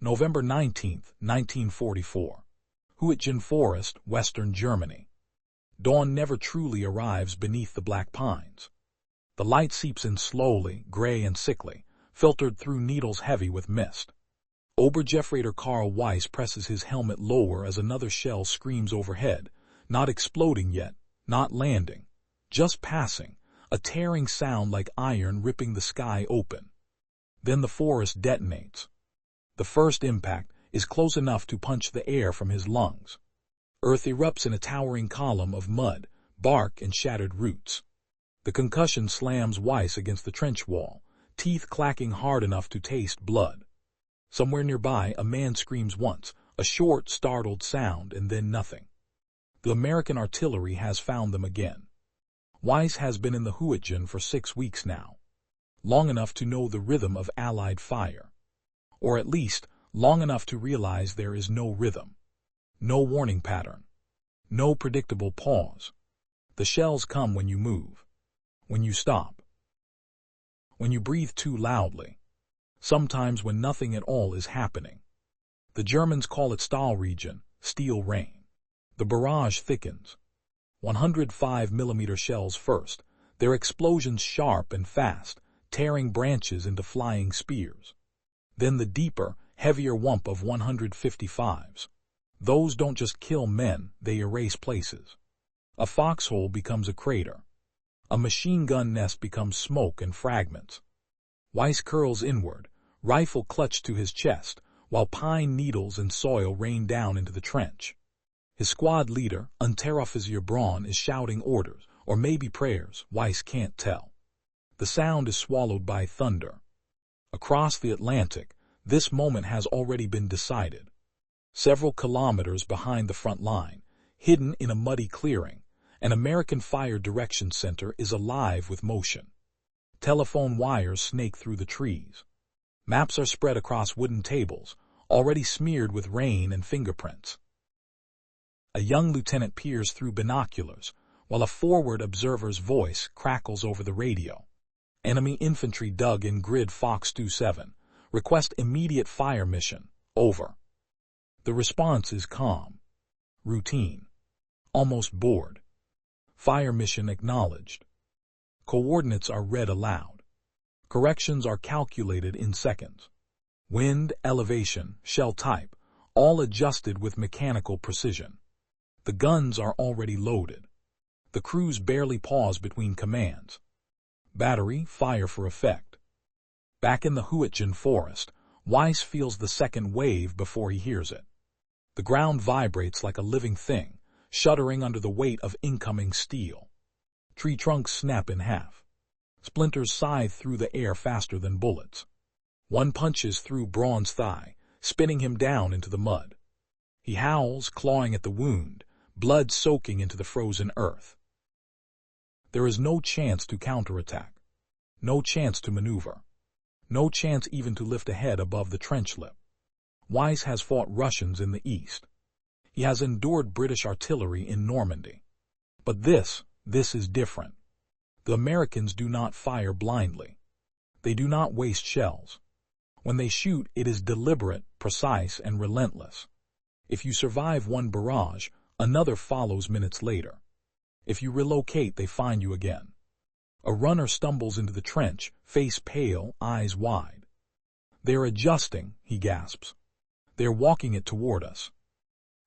November 19, 1944. Huitgen Forest, Western Germany. Dawn never truly arrives beneath the black pines. The light seeps in slowly, gray and sickly, filtered through needles heavy with mist. Obergefreiter Karl Weiss presses his helmet lower as another shell screams overhead, not exploding yet, not landing, just passing, a tearing sound like iron ripping the sky open. Then the forest detonates. The first impact is close enough to punch the air from his lungs. Earth erupts in a towering column of mud, bark, and shattered roots. The concussion slams Weiss against the trench wall, teeth clacking hard enough to taste blood. Somewhere nearby, a man screams once, a short, startled sound, and then nothing. The American artillery has found them again. Weiss has been in the Huitgen for 6 weeks now, long enough to know the rhythm of Allied fire. Or at least, long enough to realize there is no rhythm, no warning pattern, no predictable pause. The shells come when you move, when you stop, when you breathe too loudly, sometimes when nothing at all is happening. The Germans call it Stahlregen, steel rain. The barrage thickens. 105mm shells first, their explosions sharp and fast, tearing branches into flying spears. Then the deeper, heavier whump of 155s. Those don't just kill men, they erase places. A foxhole becomes a crater. A machine gun nest becomes smoke and fragments. Weiss curls inward, rifle clutched to his chest, while pine needles and soil rain down into the trench. His squad leader, Unteroffizier Braun, is shouting orders, or maybe prayers, Weiss can't tell. The sound is swallowed by thunder. Across the Atlantic, this moment has already been decided. Several kilometers behind the front line, hidden in a muddy clearing, an American Fire Direction Center is alive with motion. Telephone wires snake through the trees. Maps are spread across wooden tables, already smeared with rain and fingerprints. A young lieutenant peers through binoculars, while a forward observer's voice crackles over the radio. Enemy infantry dug in grid Fox 27. Request immediate fire mission. Over. The response is calm, routine, almost bored. Fire mission acknowledged. Coordinates are read aloud. Corrections are calculated in seconds. Wind, elevation, shell type, all adjusted with mechanical precision. The guns are already loaded. The crews barely pause between commands. Battery, fire for effect. Back in the Huitgen forest, Weiss feels the second wave before he hears it. The ground vibrates like a living thing, shuddering under the weight of incoming steel. Tree trunks snap in half. Splinters scythe through the air faster than bullets. One punches through Braun's thigh, spinning him down into the mud. He howls, clawing at the wound, blood soaking into the frozen earth. There is no chance to counterattack, no chance to maneuver, no chance even to lift a head above the trench lip. Weiss has fought Russians in the east. He has endured British artillery in Normandy. But this is different. The Americans do not fire blindly. They do not waste shells. When they shoot, it is deliberate, precise, and relentless. If you survive one barrage, another follows minutes later. If you relocate, they find you again. A runner stumbles into the trench, face pale, eyes wide. They're adjusting, he gasps. They're walking it toward us.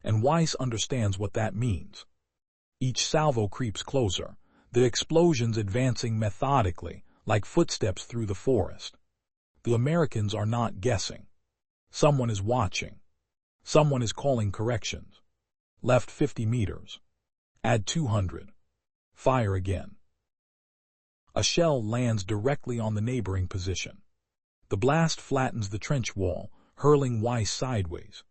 And Weiss understands what that means. Each salvo creeps closer, the explosions advancing methodically, like footsteps through the forest. The Americans are not guessing. Someone is watching. Someone is calling corrections. Left 50 meters. Add 200. Fire again. A shell lands directly on the neighboring position. The blast flattens the trench wall, hurling Weiss sideways.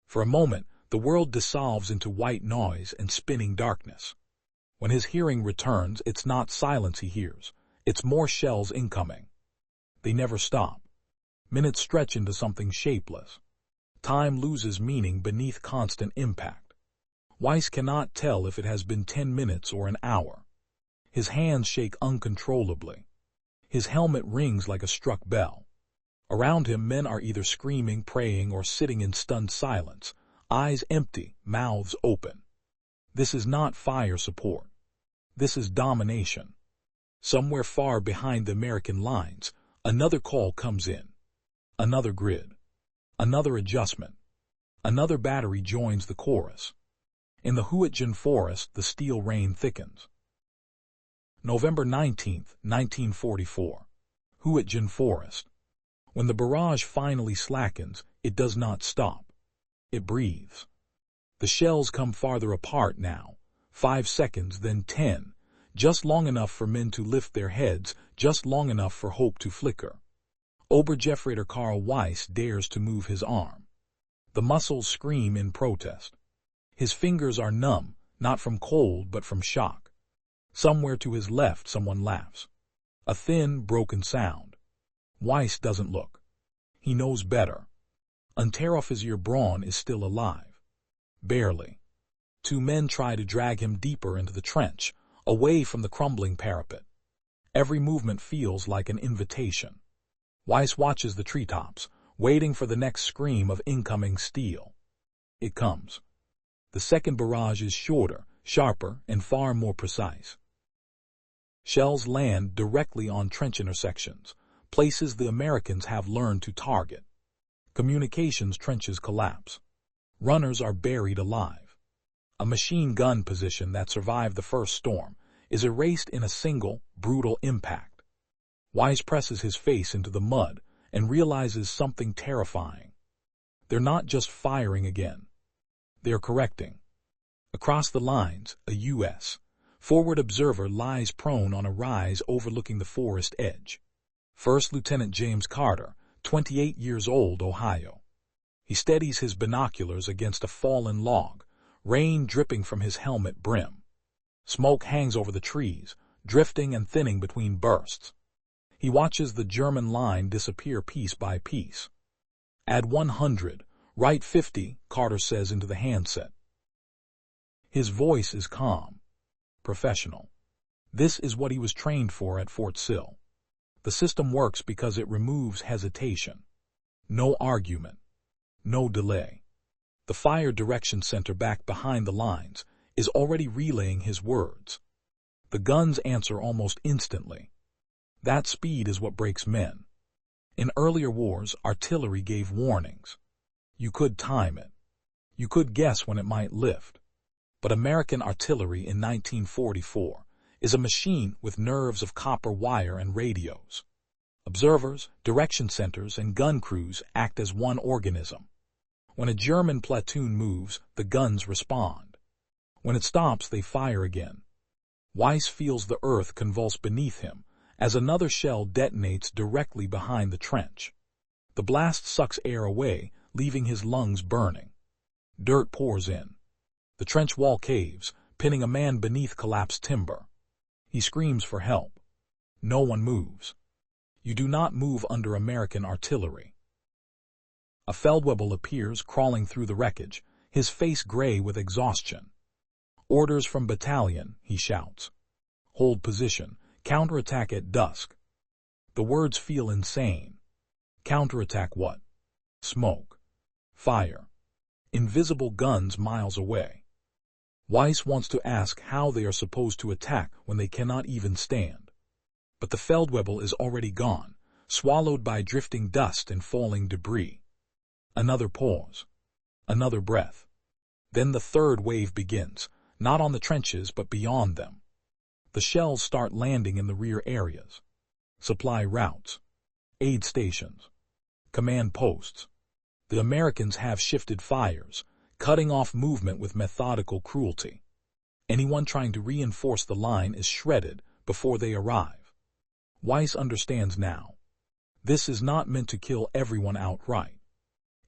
For a moment, the world dissolves into white noise and spinning darkness. When his hearing returns, it's not silence he hears. It's more shells incoming. They never stop. Minutes stretch into something shapeless. Time loses meaning beneath constant impact. Weiss cannot tell if it has been 10 minutes or an hour. His hands shake uncontrollably. His helmet rings like a struck bell. Around him, men are either screaming, praying, or sitting in stunned silence, eyes empty, mouths open. This is not fire support. This is domination. Somewhere far behind the American lines, another call comes in. Another grid. Another adjustment. Another battery joins the chorus. In the Huitjin forest, the steel rain thickens. November 19, 1944. Huitjin forest. When the barrage finally slackens, it does not stop. It breathes. The shells come farther apart now, 5 seconds, then 10, just long enough for men to lift their heads, just long enough for hope to flicker. Obergefreiter Karl Weiss dares to move his arm. The muscles scream in protest. His fingers are numb, not from cold but from shock. Somewhere to his left, someone laughs. A thin, broken sound. Weiss doesn't look. He knows better. Unteroffizier Braun is still alive. Barely. 2 men try to drag him deeper into the trench, away from the crumbling parapet. Every movement feels like an invitation. Weiss watches the treetops, waiting for the next scream of incoming steel. It comes. The second barrage is shorter, sharper, and far more precise. Shells land directly on trench intersections, places the Americans have learned to target. Communications trenches collapse. Runners are buried alive. A machine gun position that survived the first storm is erased in a single, brutal impact. Weiss presses his face into the mud and realizes something terrifying. They're not just firing again. They're correcting. Across the lines, a U.S. forward observer lies prone on a rise overlooking the forest edge. First Lieutenant James Carter, 28 years old, Ohio. He steadies his binoculars against a fallen log, rain dripping from his helmet brim. Smoke hangs over the trees, drifting and thinning between bursts. He watches the German line disappear piece by piece. Add 100, right 50, Carter says into the handset. His voice is calm, professional. This is what he was trained for at Fort Sill. The system works because it removes hesitation. No argument. No delay. The Fire Direction Center back behind the lines is already relaying his words. The guns answer almost instantly. That speed is what breaks men. In earlier wars, artillery gave warnings. You could time it. You could guess when it might lift. But American artillery in 1944 is a machine with nerves of copper wire and radios. Observers, direction centers, and gun crews act as one organism. When a German platoon moves, the guns respond. When it stops, they fire again. Weiss feels the earth convulse beneath him as another shell detonates directly behind the trench. The blast sucks air away, leaving his lungs burning. Dirt pours in. The trench wall caves, pinning a man beneath collapsed timber. He screams for help. No one moves. You do not move under American artillery. A Feldwebel appears crawling through the wreckage, his face gray with exhaustion. Orders from battalion, he shouts. Hold position, counterattack at dusk. The words feel insane. Counterattack what? Smoke. Fire. Invisible guns miles away. Weiss wants to ask how they are supposed to attack when they cannot even stand. But the Feldwebel is already gone, swallowed by drifting dust and falling debris. Another pause. Another breath. Then the third wave begins, not on the trenches but beyond them. The shells start landing in the rear areas. Supply routes. Aid stations. Command posts. The Americans have shifted fires, cutting off movement with methodical cruelty. Anyone trying to reinforce the line is shredded before they arrive. Weiss understands now. This is not meant to kill everyone outright.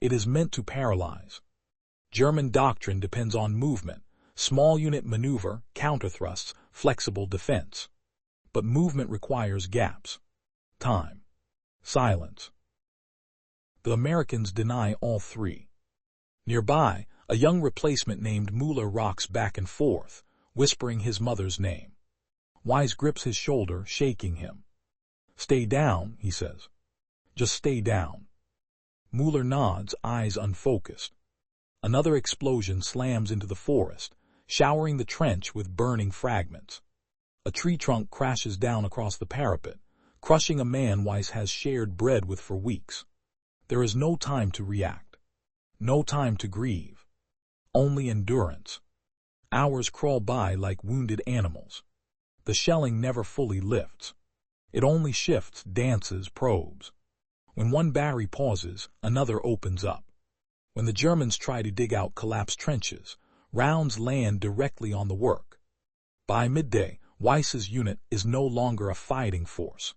It is meant to paralyze. German doctrine depends on movement, small unit maneuver, counterthrusts, flexible defense. But movement requires gaps. Time. Silence. The Americans deny all three. Nearby, a young replacement named Mueller rocks back and forth, whispering his mother's name. Weiss grips his shoulder, shaking him. Stay down, he says. Just stay down. Mueller nods, eyes unfocused. Another explosion slams into the forest, showering the trench with burning fragments. A tree trunk crashes down across the parapet, crushing a man Weiss has shared bread with for weeks. There is no time to react. No time to grieve. Only endurance. Hours crawl by like wounded animals. The shelling never fully lifts. It only shifts, dances, probes. When one battery pauses, another opens up. When the Germans try to dig out collapsed trenches, rounds land directly on the work. By midday, Weiss's unit is no longer a fighting force.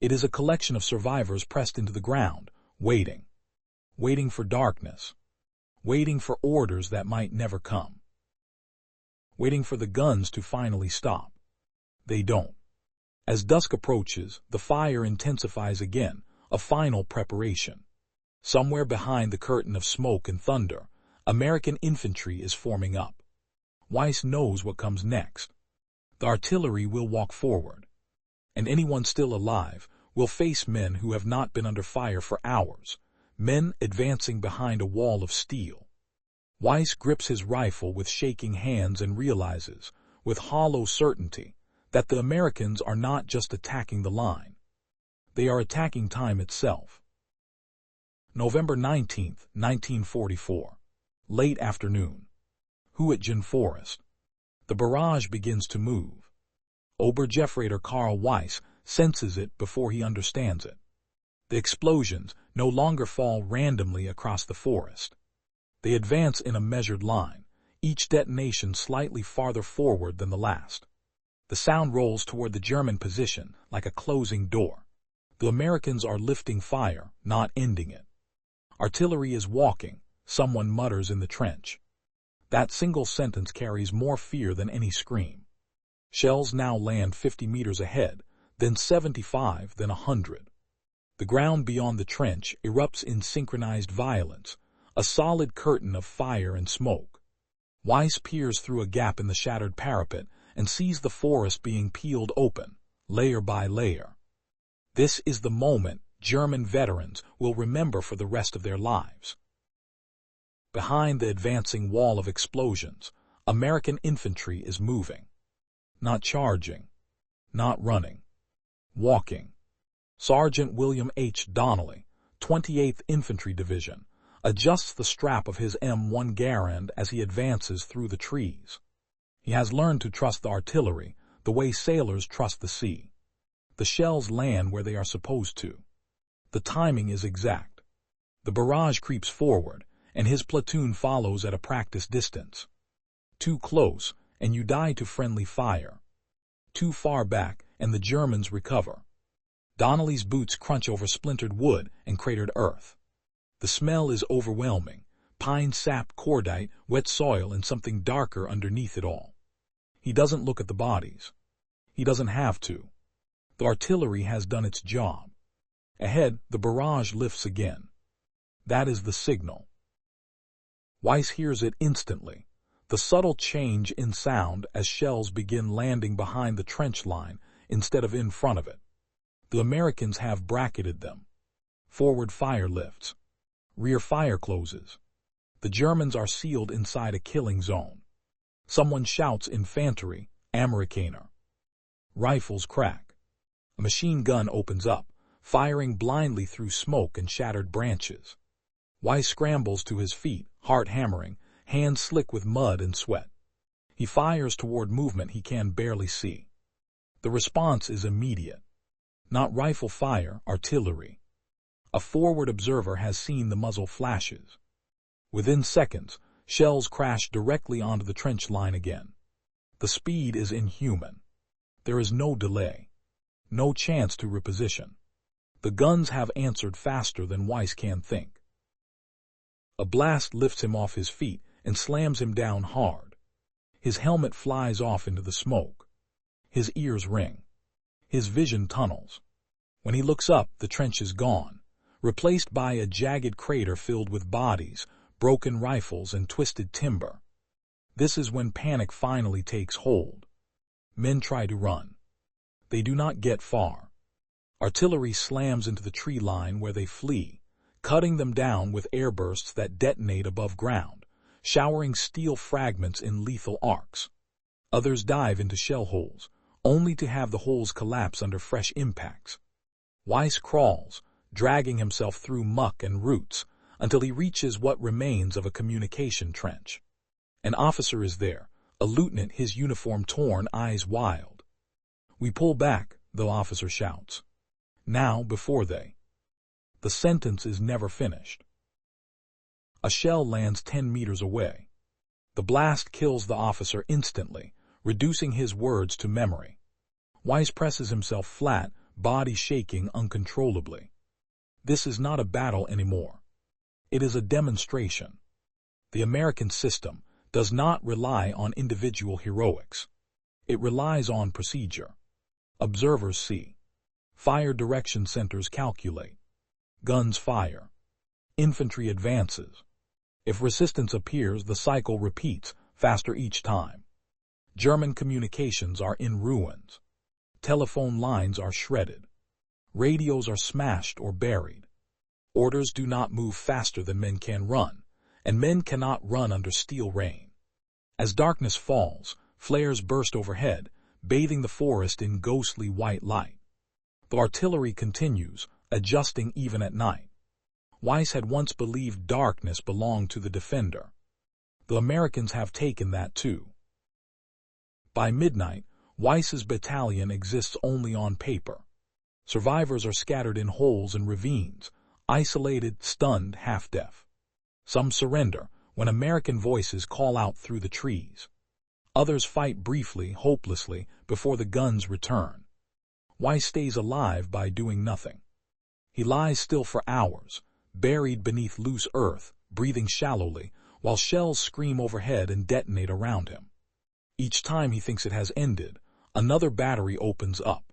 It is a collection of survivors pressed into the ground, waiting. Waiting for darkness. Waiting for orders that might never come. Waiting for the guns to finally stop. They don't. As dusk approaches, the fire intensifies again, a final preparation. Somewhere behind the curtain of smoke and thunder, American infantry is forming up. Weiss knows what comes next. The artillery will walk forward, and anyone still alive will face men who have not been under fire for hours, men advancing behind a wall of steel. Weiss grips his rifle with shaking hands and realizes, with hollow certainty, that the Americans are not just attacking the line. They are attacking time itself. November 19, 1944. Late afternoon. Huittgen Forest. The barrage begins to move. Obergefreiter Karl Weiss senses it before he understands it. The explosions no longer fall randomly across the forest. They advance in a measured line, each detonation slightly farther forward than the last. The sound rolls toward the German position like a closing door. The Americans are lifting fire, not ending it. Artillery is walking, someone mutters in the trench. That single sentence carries more fear than any scream. Shells now land 50 meters ahead, then 75, then 100. The ground beyond the trench erupts in synchronized violence, a solid curtain of fire and smoke. Weiss peers through a gap in the shattered parapet and sees the forest being peeled open, layer by layer. This is the moment German veterans will remember for the rest of their lives. Behind the advancing wall of explosions, American infantry is moving. Not charging. Not running. Walking. Sergeant William H. Donnelly, 28th Infantry Division, adjusts the strap of his M1 Garand as he advances through the trees. He has learned to trust the artillery the way sailors trust the sea. The shells land where they are supposed to. The timing is exact. The barrage creeps forward, and his platoon follows at a practice distance. Too close, and you die to friendly fire. Too far back, and the Germans recover. Donnelly's boots crunch over splintered wood and cratered earth. The smell is overwhelming, pine sap, cordite, wet soil, and something darker underneath it all. He doesn't look at the bodies. He doesn't have to. The artillery has done its job. Ahead, the barrage lifts again. That is the signal. Weiss hears it instantly, the subtle change in sound as shells begin landing behind the trench line instead of in front of it. The Americans have bracketed them. Forward fire lifts. Rear fire closes. The Germans are sealed inside a killing zone. Someone shouts Infantry, Amerikaner. Rifles crack. A machine gun opens up, firing blindly through smoke and shattered branches. Weiss scrambles to his feet, heart hammering, hands slick with mud and sweat. He fires toward movement he can barely see. The response is immediate. Not rifle fire, artillery. A forward observer has seen the muzzle flashes. Within seconds, shells crash directly onto the trench line again. The speed is inhuman. There is no delay. No chance to reposition. The guns have answered faster than Weiss can think. A blast lifts him off his feet and slams him down hard. His helmet flies off into the smoke. His ears ring. His vision tunnels. When he looks up, the trench is gone, replaced by a jagged crater filled with bodies, broken rifles, and twisted timber. This is when panic finally takes hold. Men try to run. They do not get far. Artillery slams into the tree line where they flee, cutting them down with airbursts that detonate above ground, showering steel fragments in lethal arcs. Others dive into shell holes, only to have the holes collapse under fresh impacts. Weiss crawls, dragging himself through muck and roots, until he reaches what remains of a communication trench. An officer is there, a lieutenant, his uniform torn, eyes wild. "We pull back," the officer shouts. "Now, before they." The sentence is never finished. A shell lands 10 meters away. The blast kills the officer instantly, reducing his words to memory. Weiss presses himself flat, body shaking uncontrollably. This is not a battle anymore. It is a demonstration. The American system does not rely on individual heroics. It relies on procedure. Observers see. Fire direction centers calculate. Guns fire. Infantry advances. If resistance appears, the cycle repeats, faster each time. German communications are in ruins. Telephone lines are shredded. Radios are smashed or buried. Orders do not move faster than men can run, and men cannot run under steel rain. As darkness falls, flares burst overhead, bathing the forest in ghostly white light. The artillery continues, adjusting even at night. Weiss had once believed darkness belonged to the defender. The Americans have taken that too. By midnight, Weiss's battalion exists only on paper. Survivors are scattered in holes and ravines, isolated, stunned, half-deaf. Some surrender when American voices call out through the trees. Others fight briefly, hopelessly, before the guns return. Weiss stays alive by doing nothing. He lies still for hours, buried beneath loose earth, breathing shallowly, while shells scream overhead and detonate around him. Each time he thinks it has ended, another battery opens up.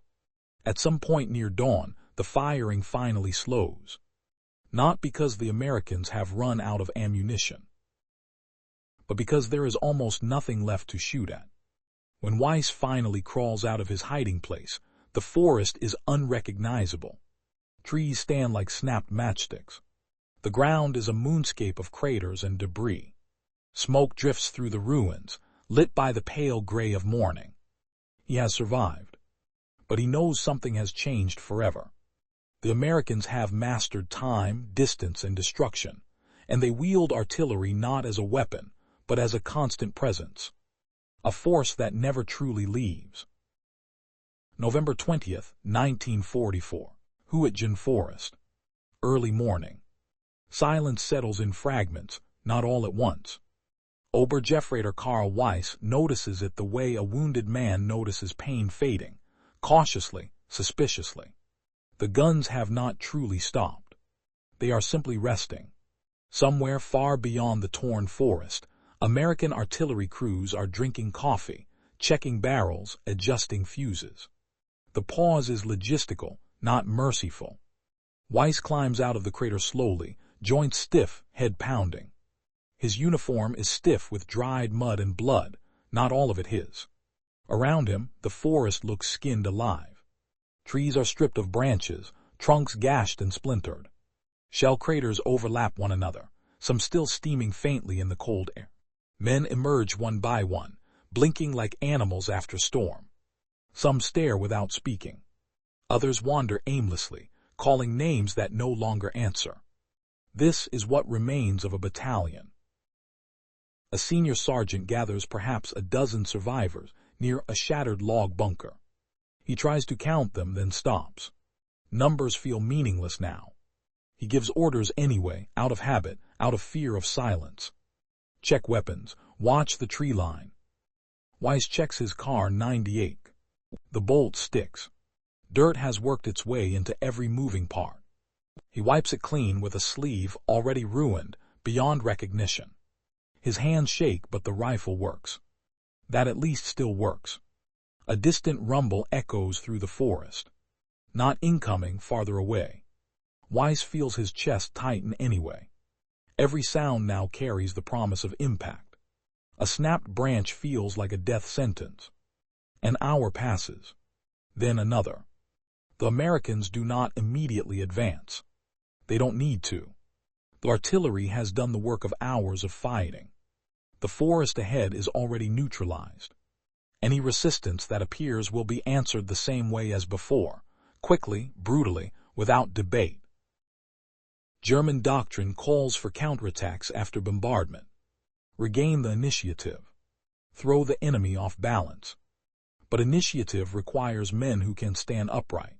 At some point near dawn, the firing finally slows. Not because the Americans have run out of ammunition, but because there is almost nothing left to shoot at. When Weiss finally crawls out of his hiding place, the forest is unrecognizable. Trees stand like snapped matchsticks. The ground is a moonscape of craters and debris. Smoke drifts through the ruins, lit by the pale gray of morning. He has survived, but he knows something has changed forever. The Americans have mastered time, distance, and destruction, and they wield artillery not as a weapon, but as a constant presence, a force that never truly leaves. November 20th, 1944. Huitgen Forest. Early morning. Silence settles in fragments, not all at once. Obergefreiter Karl Weiss notices it the way a wounded man notices pain fading, cautiously, suspiciously. The guns have not truly stopped. They are simply resting. Somewhere far beyond the torn forest, American artillery crews are drinking coffee, checking barrels, adjusting fuses. The pause is logistical, not merciful. Weiss climbs out of the crater slowly, joints stiff, head pounding. His uniform is stiff with dried mud and blood, not all of it his. Around him, the forest looks skinned alive. Trees are stripped of branches, trunks gashed and splintered. Shell craters overlap one another, some still steaming faintly in the cold air. Men emerge one by one, blinking like animals after storm. Some stare without speaking. Others wander aimlessly, calling names that no longer answer. This is what remains of a battalion. A senior sergeant gathers perhaps a dozen survivors near a shattered log bunker. He tries to count them, then stops. Numbers feel meaningless now. He gives orders anyway, out of habit, out of fear of silence. Check weapons. Watch the tree line. Weiss checks his car 98. The bolt sticks. Dirt has worked its way into every moving part. He wipes it clean with a sleeve already ruined, beyond recognition. His hands shake, but the rifle works. That at least still works. A distant rumble echoes through the forest. Not incoming, farther away. Weiss feels his chest tighten anyway. Every sound now carries the promise of impact. A snapped branch feels like a death sentence. An hour passes. Then another. The Americans do not immediately advance. They don't need to. The artillery has done the work of hours of fighting. The forest ahead is already neutralized. Any resistance that appears will be answered the same way as before, quickly, brutally, without debate. German doctrine calls for counterattacks after bombardment. Regain the initiative. Throw the enemy off balance. But initiative requires men who can stand upright.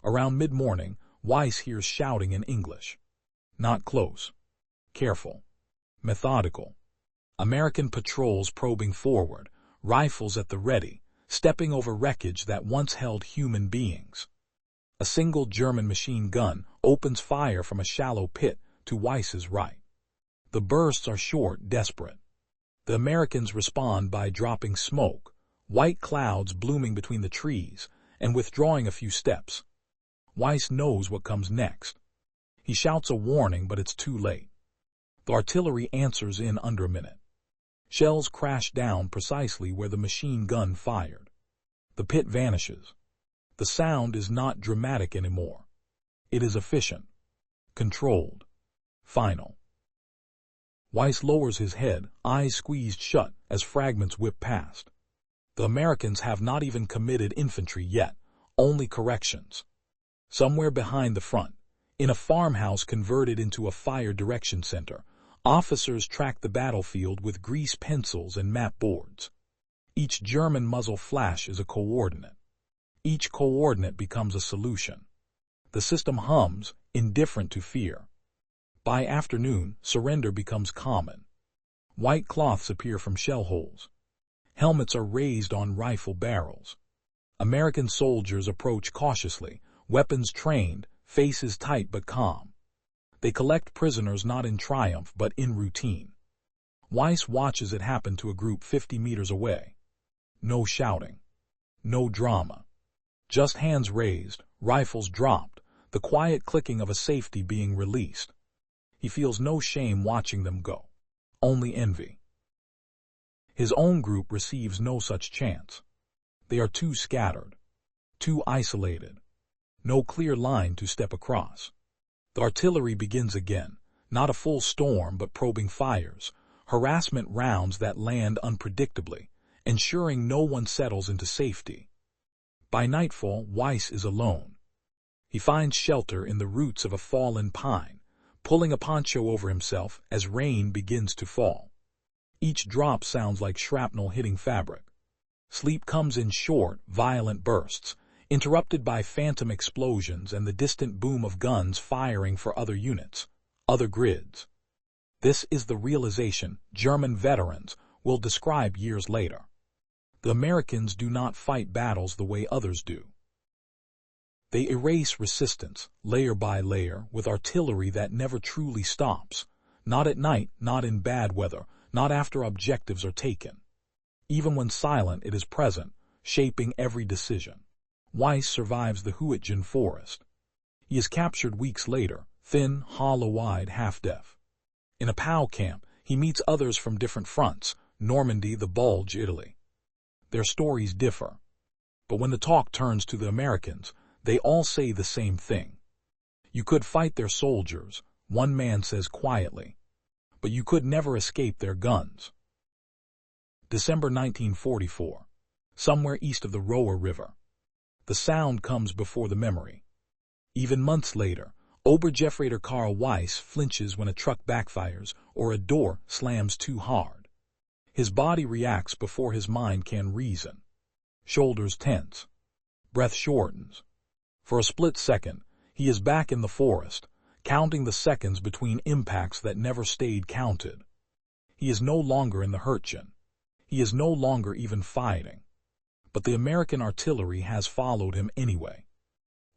Around mid-morning, Weiss hears shouting in English. Not close. Careful. Methodical. American patrols probing forward, rifles at the ready, stepping over wreckage that once held human beings. A single German machine gun opens fire from a shallow pit to Weiss's right. The bursts are short, desperate. The Americans respond by dropping smoke, white clouds blooming between the trees, and withdrawing a few steps. Weiss knows what comes next. He shouts a warning, but it's too late. The artillery answers in under a minute. Shells crash down precisely where the machine gun fired. The pit vanishes. The sound is not dramatic anymore. It is efficient, controlled, final. Weiss lowers his head, eyes squeezed shut as fragments whip past. The Americans have not even committed infantry yet, only corrections. Somewhere behind the front, in a farmhouse converted into a fire direction center, officers track the battlefield with grease pencils and map boards. Each German muzzle flash is a coordinate. Each coordinate becomes a solution. The system hums, indifferent to fear. By afternoon, surrender becomes common. White cloths appear from shell holes. Helmets are raised on rifle barrels. American soldiers approach cautiously, weapons trained, faces tight but calm. They collect prisoners not in triumph but in routine. Weiss watches it happen to a group 50 meters away. No shouting. No drama. Just hands raised, rifles dropped, the quiet clicking of a safety being released. He feels no shame watching them go. Only envy. His own group receives no such chance. They are too scattered. Too isolated. No clear line to step across. The artillery begins again, not a full storm but probing fires, harassment rounds that land unpredictably, ensuring no one settles into safety. By nightfall, Weiss is alone. He finds shelter in the roots of a fallen pine, pulling a poncho over himself as rain begins to fall. Each drop sounds like shrapnel hitting fabric. Sleep comes in short, violent bursts, interrupted by phantom explosions and the distant boom of guns firing for other units, other grids. This is the realization German veterans will describe years later. The Americans do not fight battles the way others do. They erase resistance, layer by layer, with artillery that never truly stops. Not at night, not in bad weather, not after objectives are taken. Even when silent, it is present, shaping every decision. Weiss survives the Huitgen forest. He is captured weeks later, thin, hollow-eyed, half-deaf. In a POW camp, he meets others from different fronts, Normandy, the Bulge, Italy. Their stories differ. But when the talk turns to the Americans, they all say the same thing. You could fight their soldiers, one man says quietly, but you could never escape their guns. December 1944, somewhere east of the Roer River. The sound comes before the memory. Even months later, Obergefreiter Karl Weiss flinches when a truck backfires or a door slams too hard. His body reacts before his mind can reason. Shoulders tense. Breath shortens. For a split second, he is back in the forest, counting the seconds between impacts that never stayed counted. He is no longer in the Huitgen. He is no longer even fighting. But the American artillery has followed him anyway.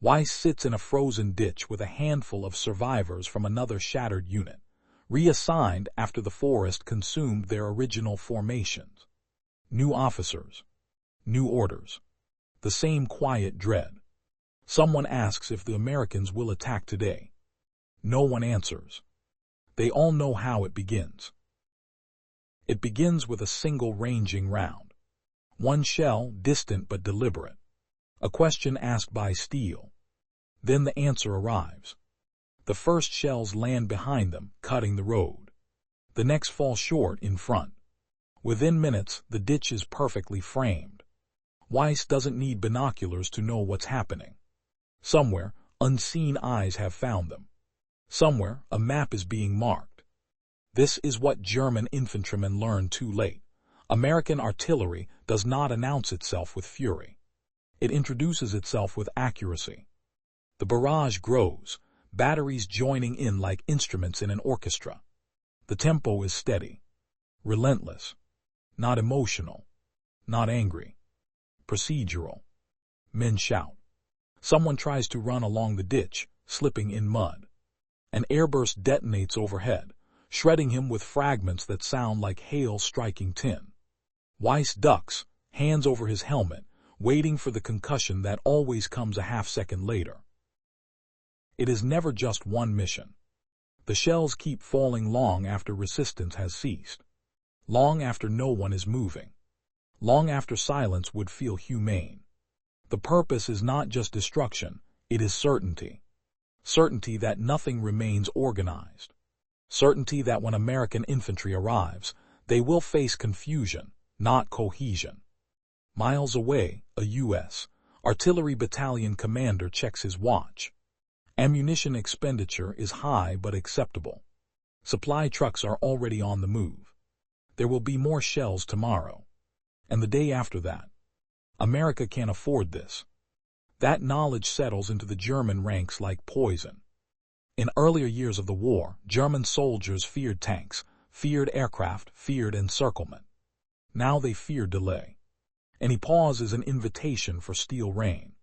Weiss sits in a frozen ditch with a handful of survivors from another shattered unit, reassigned after the forest consumed their original formations. New officers. New orders. The same quiet dread. Someone asks if the Americans will attack today. No one answers. They all know how it begins. It begins with a single ranging round. One shell, distant but deliberate. A question asked by steel. Then the answer arrives. The first shells land behind them, cutting the road. The next fall short in front. Within minutes, the ditch is perfectly framed. Weiss doesn't need binoculars to know what's happening. Somewhere, unseen eyes have found them. Somewhere, a map is being marked. This is what German infantrymen learned too late. American artillery does not announce itself with fury. It introduces itself with accuracy. The barrage grows, batteries joining in like instruments in an orchestra. The tempo is steady, relentless, not emotional, not angry, procedural. Men shout. Someone tries to run along the ditch, slipping in mud. An airburst detonates overhead, shredding him with fragments that sound like hail striking tin. Weiss ducks, hands over his helmet, waiting for the concussion that always comes a half-second later. It is never just one mission. The shells keep falling long after resistance has ceased, long after no one is moving, long after silence would feel humane. The purpose is not just destruction, it is certainty. Certainty that nothing remains organized. Certainty that when American infantry arrives, they will face confusion, not cohesion. Miles away, a U.S. artillery battalion commander checks his watch. Ammunition expenditure is high but acceptable. Supply trucks are already on the move. There will be more shells tomorrow. And the day after that. America can't afford this. That knowledge settles into the German ranks like poison. In earlier years of the war, German soldiers feared tanks, feared aircraft, feared encirclement. Now they fear delay. Any pause is an invitation for steel rain.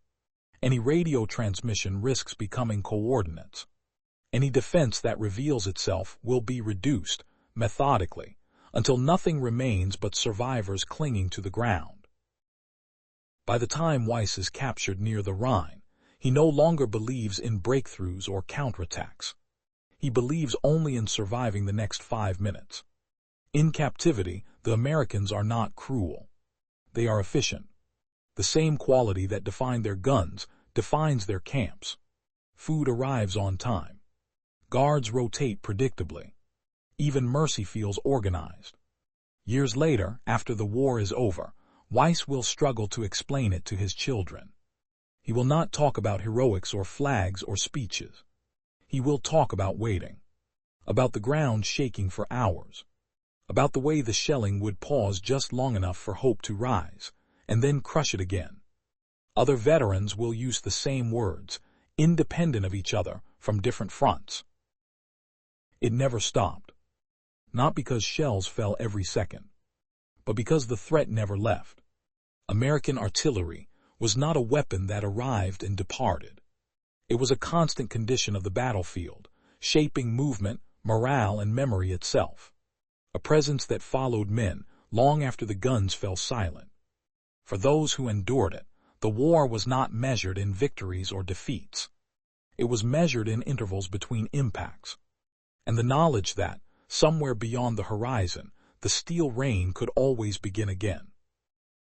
Any radio transmission risks becoming coordinates. Any defense that reveals itself will be reduced, methodically, until nothing remains but survivors clinging to the ground. By the time Weiss is captured near the Rhine, he no longer believes in breakthroughs or counterattacks. He believes only in surviving the next 5 minutes. In captivity, the Americans are not cruel. They are efficient. The same quality that defined their guns defines their camps. Food arrives on time. Guards rotate predictably. Even mercy feels organized. Years later, after the war is over, Weiss will struggle to explain it to his children. He will not talk about heroics or flags or speeches. He will talk about waiting, about the ground shaking for hours, about the way the shelling would pause just long enough for hope to rise, and then crush it again. Other veterans will use the same words, independent of each other, from different fronts. It never stopped. Not because shells fell every second, but because the threat never left. American artillery was not a weapon that arrived and departed. It was a constant condition of the battlefield, shaping movement, morale, and memory itself. A presence that followed men long after the guns fell silent. For those who endured it, the war was not measured in victories or defeats. It was measured in intervals between impacts. And the knowledge that, somewhere beyond the horizon, the steel rain could always begin again.